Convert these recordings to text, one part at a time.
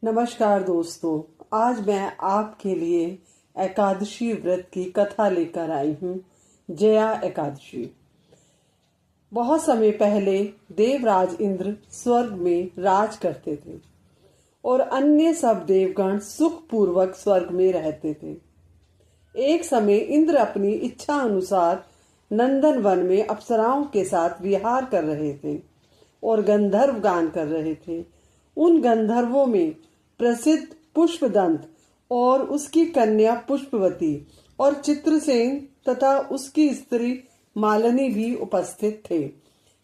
नमस्कार दोस्तों, आज मैं आपके लिए एकादशी व्रत की कथा लेकर आई हूँ। जया एकादशी। बहुत समय पहले देवराज इंद्र स्वर्ग में राज करते थे और अन्य सब देवगण सुखपूर्वक स्वर्ग में रहते थे। एक समय इंद्र अपनी इच्छा अनुसार नंदन वन में अप्सराओं के साथ विहार कर रहे थे और गंधर्व गान कर रहे थे। उन गंधर्वों में प्रसिद्ध पुष्पदंत और उसकी कन्या पुष्पवती और चित्रसेन तथा उसकी स्त्री मालिनी भी उपस्थित थे।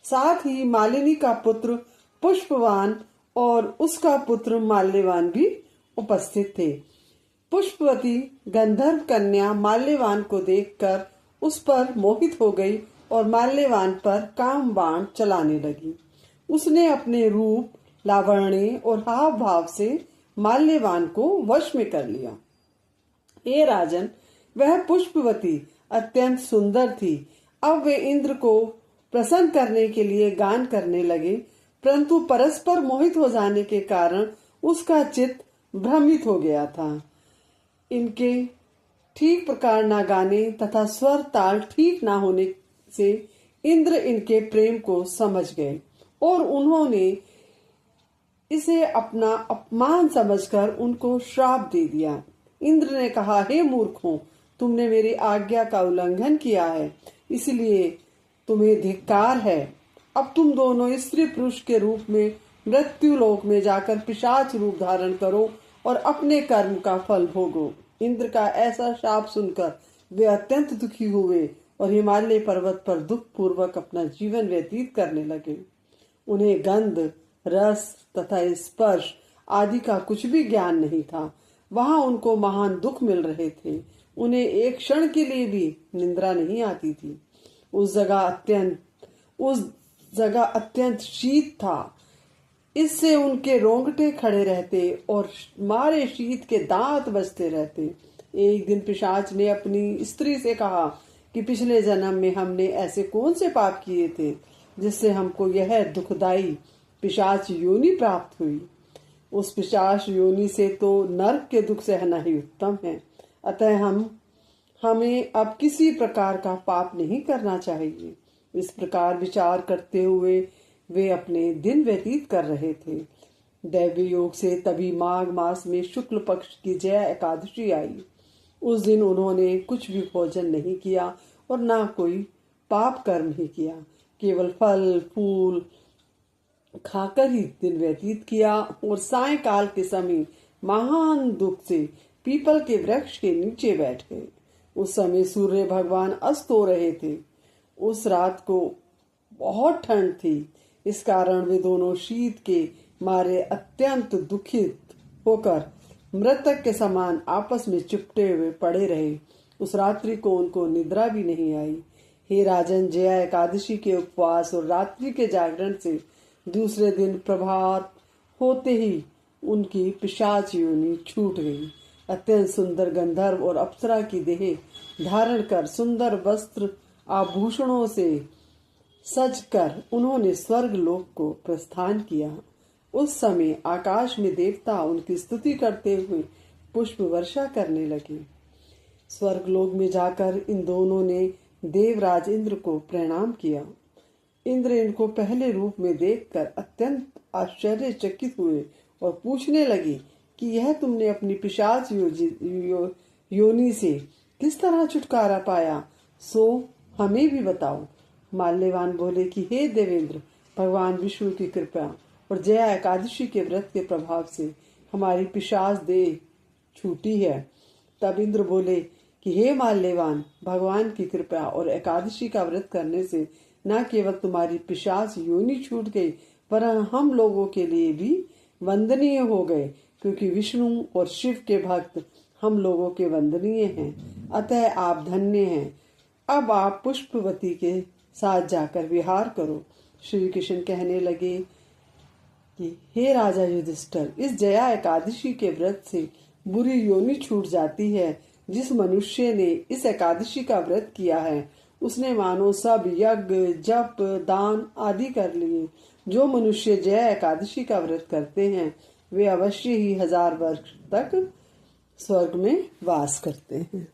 साथ ही मालिनी का पुत्र पुष्पवान और उसका पुत्र माल्यवान भी उपस्थित थे। पुष्पवती गंधर्व कन्या माल्यवान को देखकर उस पर मोहित हो गई और माल्यवान पर काम बाण चलाने लगी। उसने अपने रूप, लावण्य और हाव भाव से माल्यवान को वश में कर लिया। हे राजन, वह पुष्पवती अत्यंत सुंदर थी। अब वे इंद्र को प्रसन्न करने के लिए गान करने लगे, परंतु परस्पर मोहित हो जाने के कारण उसका चित्त भ्रमित हो गया था। इनके ठीक प्रकार न गाने तथा स्वर ताल ठीक न होने से इंद्र इनके प्रेम को समझ गए और उन्होंने इसे अपना अपमान समझकर उनको श्राप दे दिया। इंद्र ने कहा, हे मूर्खों, तुमने मेरी आज्ञा का उल्लंघन किया है, इसलिए तुम्हें धिक्कार है। अब तुम दोनों स्त्री पुरुष के रूप में मृत्यु लोक में जाकर पिशाच रूप धारण करो और अपने कर्म का फल भोगो। इंद्र का ऐसा शाप सुनकर वे अत्यंत दुखी हुए और हिमालय पर्वत पर दुख पूर्वक अपना जीवन व्यतीत करने लगे। उन्हें गंध, रस तथा स्पर्श आदि का कुछ भी ज्ञान नहीं था। वहां उनको महान दुख मिल रहे थे। उन्हें एक क्षण के लिए भी निंद्रा नहीं आती थी। उस जगह अत्यंत शीत था। इससे उनके रोंगटे खड़े रहते और मारे शीत के दांत बजते रहते। एक दिन पिशाच ने अपनी स्त्री से कहा कि पिछले जन्म में हमने ऐसे कौन से पाप किए थे जिससे हमको यह दुखदाई पिशाच योनि प्राप्त हुई। उस पिशाच योनि से तो नरक के दुख सहना ही उत्तम है। अतः हमें अब किसी प्रकार का पाप नहीं करना चाहिए। इस प्रकार विचार करते हुए वे अपने दिन व्यतीत कर रहे थे। दैवी योग से तभी माघ मास में शुक्ल पक्ष की जया एकादशी आई। उस दिन उन्होंने कुछ भी भोजन नहीं किया और ना कोई पाप कर्म ही किया। केवल फल फूल खाकर ही दिन व्यतीत किया और सायंकाल के समय महान दुख से पीपल के वृक्ष के नीचे बैठ गए। उस समय सूर्य भगवान अस्त हो रहे थे। उस रात को बहुत ठंड थी। इस कारण वे दोनों शीत के मारे अत्यंत दुखित होकर मृतक के समान आपस में चिपटे हुए पड़े रहे। उस रात्रि को उनको निद्रा भी नहीं आई। हे राजन, जया एकादशी के उपवास और रात्रि के जागरण से दूसरे दिन प्रभात होते ही उनकी पिशाच योनि छूट गई। अत्यंत सुंदर गंधर्व और अप्सरा की देह धारण कर सुंदर वस्त्र आभूषणों से सजकर उन्होंने स्वर्ग लोक को प्रस्थान किया। उस समय आकाश में देवता उनकी स्तुति करते हुए पुष्प वर्षा करने लगे। स्वर्ग लोक में जाकर इन दोनों ने देवराज इंद्र को प्रणाम किया। इंद्र इनको पहले रूप में देखकर अत्यंत आश्चर्यचकित हुए और पूछने लगे कि यह तुमने अपनी पिशाच योनि से किस तरह छुटकारा पाया, सो हमें भी बताओ। माल्यवान बोले कि हे देवेंद्र, भगवान विष्णु की कृपा और जया एकादशी के व्रत के प्रभाव से हमारी पिशाच देह छूटी है। तब इंद्र बोले कि हे माल्यवान, भगवान की कृपा और एकादशी का व्रत करने से न केवल तुम्हारी पिशाच योनि छूट गई, पर हम लोगों के लिए भी वंदनीय हो गए, क्योंकि विष्णु और शिव के भक्त हम लोगों के वंदनीय हैं। अतः आप धन्य हैं। अब आप पुष्पवती के साथ जाकर विहार करो। श्री कृष्ण कहने लगे कि हे राजा युधिष्ठिर, इस जया एकादशी के व्रत से बुरी योनि छूट जाती है। जिस मनुष्य ने इस एकादशी का व्रत किया है उसने मानो सब यज्ञ जप दान आदि कर लिए। जो मनुष्य जया एकादशी का व्रत करते हैं वे अवश्य ही 1000 वर्ष तक स्वर्ग में वास करते हैं।